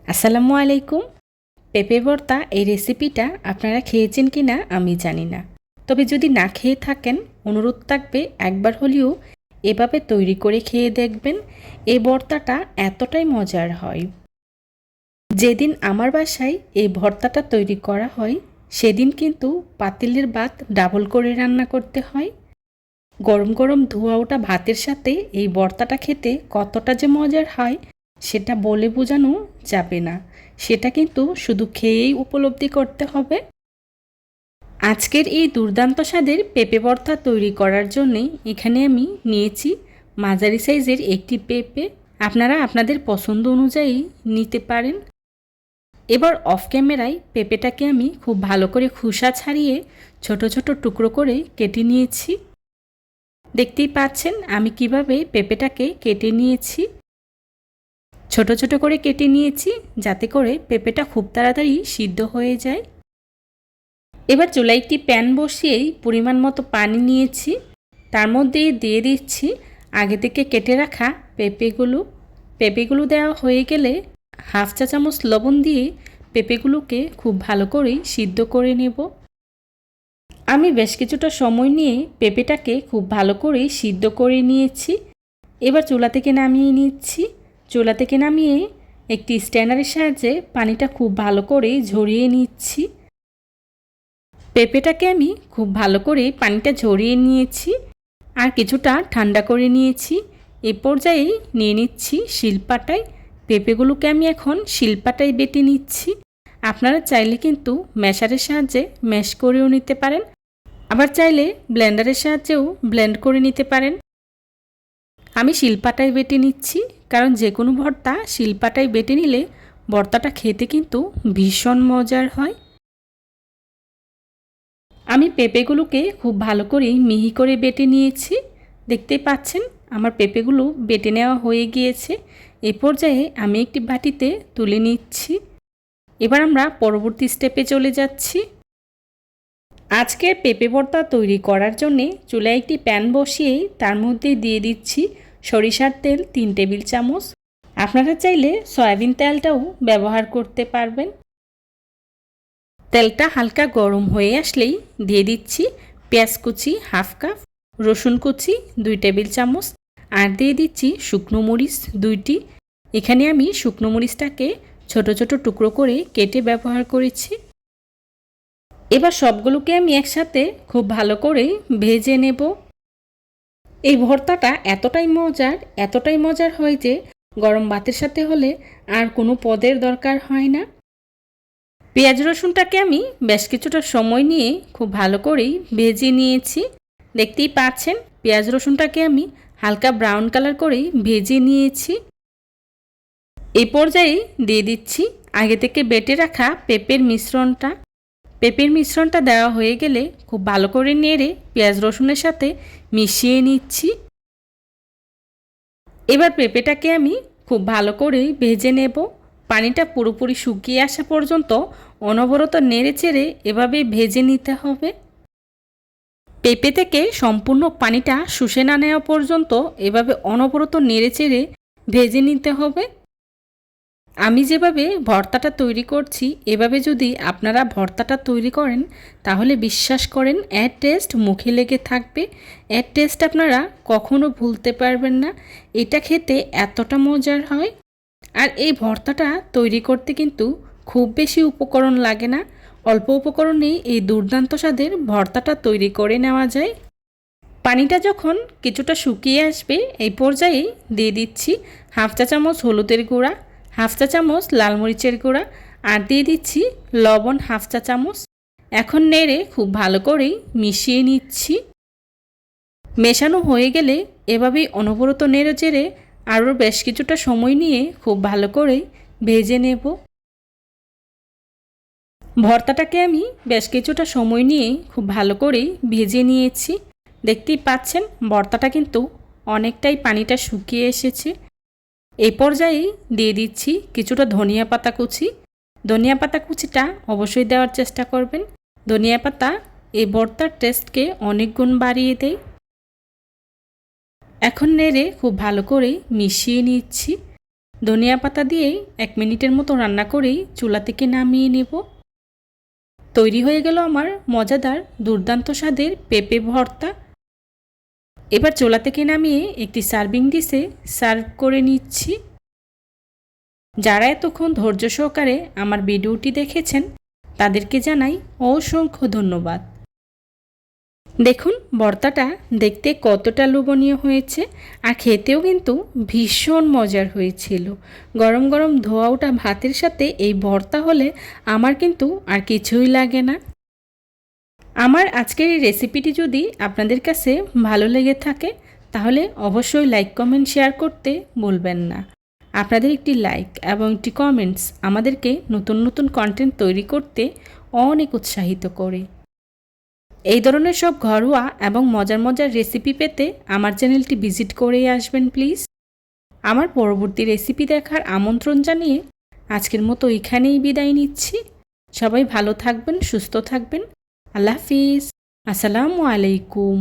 আসসালামু আলাইকুম। পেঁপে ভর্তা এই রেসিপিটা আপনারা খেয়েছেন কি না আমি জানি না। তবে যদি না খেয়ে থাকেন অনুরোধ থাকবে একবার হলেও এভাবে তৈরি করে খেয়ে দেখবেন। এই ভর্তাটা এতটাই মজার হয়। যেদিন আমার বাসায় এই ভর্তাটা তৈরি করা হয় সেদিন কিন্তু পাতিলের ভাত ডাবল করে রান্না করতে হয়। গরম গরম ধোয়া ওঠা ভাতের সাথে এই ভর্তাটা খেতে কতটা যে মজার হয় সেটা বলে বোঝানো যাবে না। সেটা কিন্তু শুধু খেয়েই উপলব্ধি করতে হবে। আজকের এই দুর্দান্ত স্বাদের পেঁপে ভর্তা তৈরি করার জন্যে এখানে আমি নিয়েছি মাঝারি সাইজের একটি পেঁপে। আপনারা আপনাদের পছন্দ অনুযায়ী নিতে পারেন। এবার অফ ক্যামেরায় পেঁপেটাকে আমি খুব ভালো করে খোসা ছাড়িয়ে ছোট ছোট টুকরো করে কেটে নিয়েছি। দেখতেই পাচ্ছেন আমি কিভাবে পেঁপেটাকে কেটে নিয়েছি। ছোট ছোট করে কেটে নিয়েছি যাতে করে পেঁপেটা খুব তাড়াতাড়ি সিদ্ধ হয়ে যায়। এবার চুলায় একটি প্যান বসিয়েই পরিমাণ মতো পানি নিয়েছি, তার মধ্যে দিয়ে দিচ্ছি আগে থেকে কেটে রাখা পেঁপেগুলো দেওয়া হয়ে গেলে হাফ চা চামচ লবণ দিয়ে পেঁপেগুলোকে খুব ভালো করে সিদ্ধ করে নেব। আমি বেশ কিছুটা সময় নিয়ে পেঁপেটাকে খুব ভালো করে সিদ্ধ করে নিয়েছি। এবার চুলা থেকে নামিয়ে নিচ্ছি। চুলা থেকে নামিয়ে একটি স্ট্যান্ডারের সাহায্যে পানিটা খুব ভালো করে ঝরিয়ে নিচ্ছি। পেঁপেটাকে আমি খুব ভালো করে পানিটা ঝরিয়ে নিয়েছি আর কিছুটা ঠান্ডা করে নিয়েছি। এ পর্যায়ে নিয়ে নিচ্ছি শিলপাটায়। পেঁপেগুলোকে আমি এখন শিলপাটায় বেটে নিচ্ছি। আপনারা চাইলে কিন্তু ম্যাশারের সাহায্যে ম্যাশ করেও নিতে পারেন, আবার চাইলে ব্লেন্ডারের সাহায্যেও ব্লেন্ড করে নিতে পারেন। আমি শিলপাটায় বেটে নিচ্ছি, কারণ যে কোনো ভর্তা শিলপাটায় বেটে নিলে ভর্তাটা খেতে কিন্তু ভীষণ মজার হয়। আমি পেঁপেগুলোকে খুব ভালো করে মিহি করে বেটে নিয়েছি। দেখতেই পাচ্ছেন আমার পেঁপেগুলো বেটে নেওয়া হয়ে গিয়েছে। এ পর্যায়ে আমি একটি বাটিতে তুলে নিচ্ছি। এবার আমরা পরবর্তী স্টেপে চলে যাচ্ছি। আজকের পেঁপে ভর্তা তৈরি করার জন্যে চুলায় একটি প্যান বসিয়ে তার মধ্যে দিয়ে দিচ্ছি সরিষার তেল 3 টেবিল চামচ। আপনারা চাইলে সয়াবিন তেলটাও ব্যবহার করতে পারবেন। তেলটা হালকা গরম হয়ে আসলেই দিয়ে দিচ্ছি পেঁয়াজ কুচি হাফ কাপ, রসুন কুচি 2 টেবিল চামচ আর দিয়ে দিচ্ছি শুকনো মরিচ 2টি। এখানে আমি শুকনো মরিচটাকে ছোট ছোট টুকরো করে কেটে ব্যবহার করেছি। এবার সবগুলোকে আমি একসাথে খুব ভালো করে ভেজে নেব। এই ভর্তাটা এতটাই মজার হয় যে গরম ভাতের সাথে হলে আর কোনো পদের দরকার হয় না। পেঁয়াজ রসুনটাকে আমি বেশ কিছুটা সময় নিয়ে খুব ভালো করেই ভেজে নিয়েছি। দেখতেই পাচ্ছেন পেঁয়াজ রসুনটাকে আমি হালকা ব্রাউন কালার করেই ভেজে নিয়েছি। এই পর্যায়ে দিয়ে দিচ্ছি আগে থেকে বেটে রাখা পেঁপের মিশ্রণটা দেওয়া হয়ে গেলে খুব ভালো করে নেড়ে পেঁয়াজ রসুনের সাথে মিশিয়ে নিচ্ছি। এবার পেঁপেটাকে আমি খুব ভালো করে ভেজে নেব। পানিটা পুরোপুরি শুকিয়ে আসা পর্যন্ত অনবরত নেড়ে চেড়ে এভাবে ভেজে নিতে হবে। পেঁপে থেকে সম্পূর্ণ পানিটা শুষে না নেওয়া পর্যন্ত এভাবে অনবরত নেড়ে চেড়ে ভেজে নিতে হবে। আমি যেভাবে ভর্তাটা তৈরি করছি এভাবে যদি আপনারা ভর্তাটা তৈরি করেন তাহলে বিশ্বাস করেন এর টেস্ট মুখে লেগে থাকবে। এর টেস্ট আপনারা কখনো ভুলতে পারবেন না। এটা খেতে এতটা মজার হয়। আর এই ভর্তাটা তৈরি করতে কিন্তু খুব বেশি উপকরণ লাগে না। অল্প উপকরণেই এই দুর্দান্ত স্বাদের ভর্তাটা তৈরি করে নেওয়া যায়। পানিটা যখন কিছুটা শুকিয়ে আসবে এই পর্যায়ে দিয়ে দিচ্ছি হাফ চা চামচ হলুদের গুঁড়া, হাফ চা চামচ লাল মরিচের গুঁড়া আর দিয়ে দিচ্ছি লবণ হাফ চা চামচ। এখন নেড়ে খুব ভালো করেই মিশিয়ে নিচ্ছি। মেশানো হয়ে গেলে এভাবেই অনবরত নেড়ে চেড়ে আরও বেশ কিছুটা সময় নিয়ে খুব ভালো করে ভেজে নেব। ভর্তাটাকে আমি বেশ কিছুটা সময় নিয়ে খুব ভালো করেই ভেজে নিয়েছি। দেখতেই পাচ্ছেন ভর্তাটা কিন্তু অনেকটাই পানিটা শুকিয়ে এসেছে। এই পর্যায়ে দিয়ে দিচ্ছি কিছুটা ধনিয়া পাতা কুচি। ধনিয়া পাতা কুচিটা অবশ্যই দেওয়ার চেষ্টা করবেন। ধনিয়া পাতা এই ভর্তার টেস্টকে অনেক গুণ বাড়িয়ে দেয়। এখন নেড়ে খুব ভালো করে মিশিয়ে নিচ্ছি। ধনিয়া পাতা দিয়েই 1 মিনিটের মতো রান্না করেই চুলা থেকে নামিয়ে নেব। তৈরি হয়ে গেল আমার মজাদার দুর্দান্ত স্বাদের পেঁপে ভর্তা। এবার চুলা থেকে নামিয়ে একটি সার্ভিং ডিশে সার্ভ করে নিচ্ছি। যারা এতক্ষণ ধৈর্য সহকারে আমার ভিডিওটি দেখেছেন তাদেরকে জানাই অসংখ্য ধন্যবাদ। দেখুন ভর্তাটা দেখতে কতটা লোভনীয় হয়েছে আর খেতেও কিন্তু ভীষণ মজার হয়েছিল। গরম গরম ধোয়া ওঠা ভাতের সাথে এই ভর্তা হলে আমার কিন্তু আর কিছুই লাগে না। আমার আজকের এই রেসিপিটি যদি আপনাদের কাছে ভালো লেগে থাকে তাহলে অবশ্যই লাইক কমেন্ট শেয়ার করতে ভুলবেন না। আপনাদের একটি লাইক এবং একটি কমেন্টস আমাদেরকে নতুন নতুন কন্টেন্ট তৈরি করতে অনেক উৎসাহিত করে। এই ধরনের সব ঘরোয়া এবং মজার মজার রেসিপি পেতে আমার চ্যানেলটি ভিজিট করেই আসবেন প্লিজ। আমার পরবর্তী রেসিপি দেখার আমন্ত্রণ জানিয়ে আজকের মতো এখানেই বিদায় নিচ্ছি। সবাই ভালো থাকবেন, সুস্থ থাকবেন। আল্লাহ হাফিজ। আসসালামু আলাইকুম।